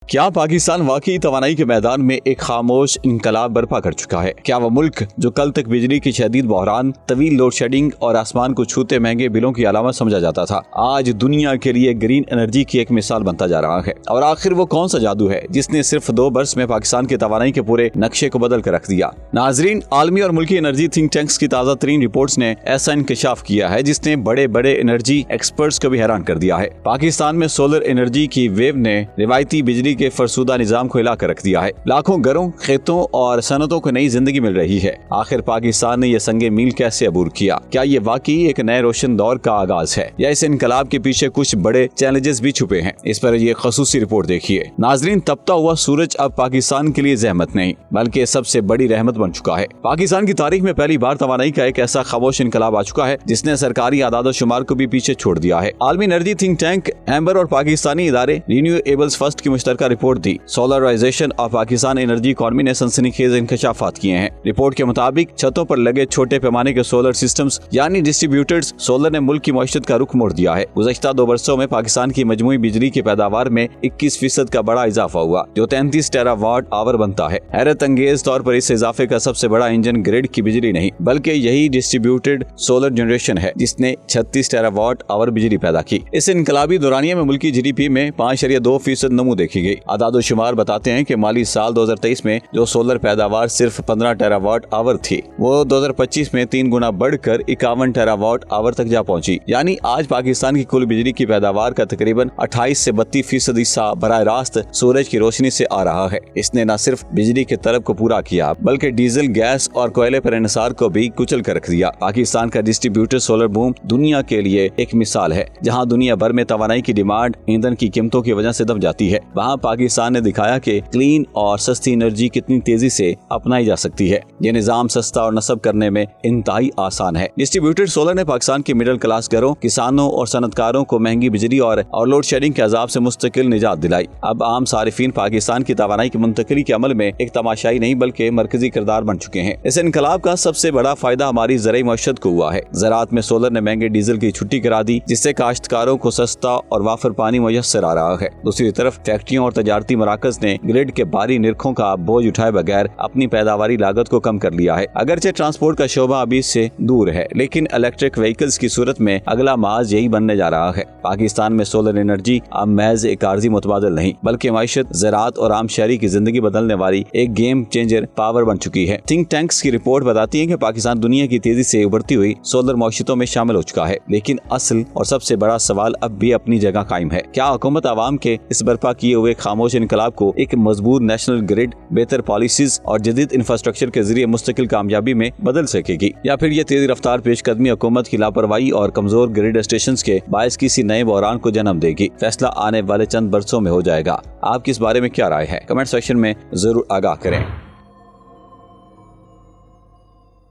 کیا پاکستان واقعی توانائی کے میدان میں ایک خاموش انقلاب برپا کر چکا ہے؟ کیا وہ ملک جو کل تک بجلی کی شدید بحران، طویل لوڈ شیڈنگ اور آسمان کو چھوتے مہنگے بلوں کی علامت سمجھا جاتا تھا، آج دنیا کے لیے گرین انرجی کی ایک مثال بنتا جا رہا ہے؟ اور آخر وہ کون سا جادو ہے جس نے صرف 2 برس میں پاکستان کی توانائی کے پورے نقشے کو بدل کر رکھ دیا؟ ناظرین، عالمی اور ملکی انرجی تھنک ٹینکس کی تازہ ترین رپورٹس نے ایسا انکشاف کیا ہے جس نے بڑے انرجی ایکسپرٹس کو بھی حیران کر دیا ہے۔ پاکستان میں سولر انرجی کی ویو نے روایتی بجلی کے فرسودہ نظام کو ہلا کر رکھ دیا ہے۔ لاکھوں گھروں، کھیتوں اور صنعتوں کو نئی زندگی مل رہی ہے۔ آخر پاکستان نے یہ سنگ میل کیسے عبور کیا؟ کیا یہ واقعی ایک نئے روشن دور کا آغاز ہے یا اس انقلاب کے پیچھے کچھ بڑے چیلنجز بھی چھپے ہیں؟ اس پر یہ خصوصی رپورٹ دیکھیے۔ ناظرین، تپتا ہوا سورج اب پاکستان کے لیے زحمت نہیں بلکہ سب سے بڑی رحمت بن چکا ہے۔ پاکستان کی تاریخ میں پہلی بار توانائی کا ایک ایسا خاموش انقلاب آ چکا ہے جس نے سرکاری اعداد و شمار کو بھی پیچھے چھوڑ دیا ہے۔ عالمی انرجی تھنک ٹینک ایمبر اور پاکستانی ادارے رینیویبلز فرسٹ کی مشترکہ رپورٹ دی سولرائزیشن اور پاکستان انرجی اکانومی نے سنسنی خیز انکشافات کیے ہیں۔ رپورٹ کے مطابق چھتوں پر لگے چھوٹے پیمانے کے سولر سسٹمز یعنی ڈسٹریبیوٹرز سولر نے ملک کی معیشت کا رخ موڑ دیا ہے۔ گزشتہ 2 برسوں میں پاکستان کی مجموعی بجلی کی پیداوار میں 21% کا بڑا اضافہ ہوا جو 33 ٹیرا واٹ آور بنتا ہے۔ حیرت انگیز طور پر اس اضافے کا سب سے بڑا انجن گرڈ کی بجلی نہیں بلکہ یہی ڈسٹریبیوٹڈ سولر جنریشن ہے جس نے 36 ٹیرا واٹ آور بجلی پیدا کی۔ اس انقلابی دورانیے میں ملکی جی ڈی پی میں 5.2% نمو دیکھی گئی۔ اعداد و شمار بتاتے ہیں کہ مالی سال 2023 میں جو سولر پیداوار صرف 15 ٹیرا واٹ آور تھی وہ 2025 میں 3 گنا بڑھ کر 51 ٹیرا واٹ آور تک جا پہنچی۔ یعنی آج پاکستان کی کل بجلی کی پیداوار کا تقریباً 28 سے 32% حصہ براہ راست سورج کی روشنی سے آ رہا ہے۔ اس نے نہ صرف بجلی کے طلب کو پورا کیا بلکہ ڈیزل، گیس اور کوئلے پر انحصار کو بھی کچل کر رکھ دیا۔ پاکستان کا ڈسٹریبیوٹر سولر بوم دنیا کے لیے ایک مثال ہے۔ جہاں دنیا بھر میں توانائی کی ڈیمانڈ ایندھن کی قیمتوں کی وجہ سے دب جاتی ہے، وہاں پاکستان نے دکھایا کہ کلین اور سستی انرجی کتنی تیزی سے اپنائی جا سکتی ہے۔ یہ نظام سستا اور نصب کرنے میں انتہائی آسان ہے۔ ڈسٹریبیوٹڈ سولر نے پاکستان کی مڈل کلاس گھروں، کسانوں اور صنعتکاروں کو مہنگی بجلی اور لوڈ شیڈنگ کے عذاب سے مستقل نجات دلائی۔ اب عام صارفین پاکستان کی توانائی کی منتقلی کے عمل میں ایک تماشائی نہیں بلکہ مرکزی کردار بن چکے ہیں۔ اس انقلاب کا سب سے بڑا فائدہ ہماری زرعی معیشت کو ہوا ہے۔ زراعت میں سولر نے مہنگے ڈیزل کی چھٹی کرا دی جس سے کاشتکاروں کو سستا اور وافر پانی میسر آ رہا ہے۔ دوسری طرف فیکٹریوں اور تجارتی مراکز نے گرڈ کے بھاری نرخوں کا بوجھ اٹھائے بغیر اپنی پیداواری لاگت کو کم کر لیا ہے۔ اگرچہ ٹرانسپورٹ کا شعبہ ابھی اس سے دور ہے لیکن الیکٹرک وہیکلز کی صورت میں اگلا محاذ یہی بننے جا رہا ہے۔ پاکستان میں سولر انرجی اب محض ایک عارضی متبادل نہیں بلکہ معیشت، زراعت اور عام شہری کی زندگی بدلنے والی ایک گیم چینجر پاور بن چکی ہے۔ تھنک ٹینکس کی رپورٹ بتاتی ہے کہ پاکستان دنیا کی تیزی سے ابھرتی ہوئی سولر معیشتوں میں شامل ہو چکا ہے، لیکن اصل اور سب سے بڑا سوال اب بھی اپنی جگہ قائم ہے۔ کیا حکومت عوام کے اس برپا کیے ہوئے خاموش انقلاب کو ایک مضبوط نیشنل گرڈ، بہتر پالیسیز اور جدید انفراسٹرکچر کے ذریعے مستقل کامیابی میں بدل سکے گی، یا پھر یہ تیز رفتار پیش قدمی حکومت کی لاپرواہی اور کمزور گرڈ اسٹیشنز کے باعث کسی نئے بحران کو جنم دے گی؟ فیصلہ آنے والے چند برسوں میں ہو جائے گا۔ آپ کی اس بارے میں کیا رائے ہے؟ کمنٹ سیکشن میں ضرور آگاہ کریں۔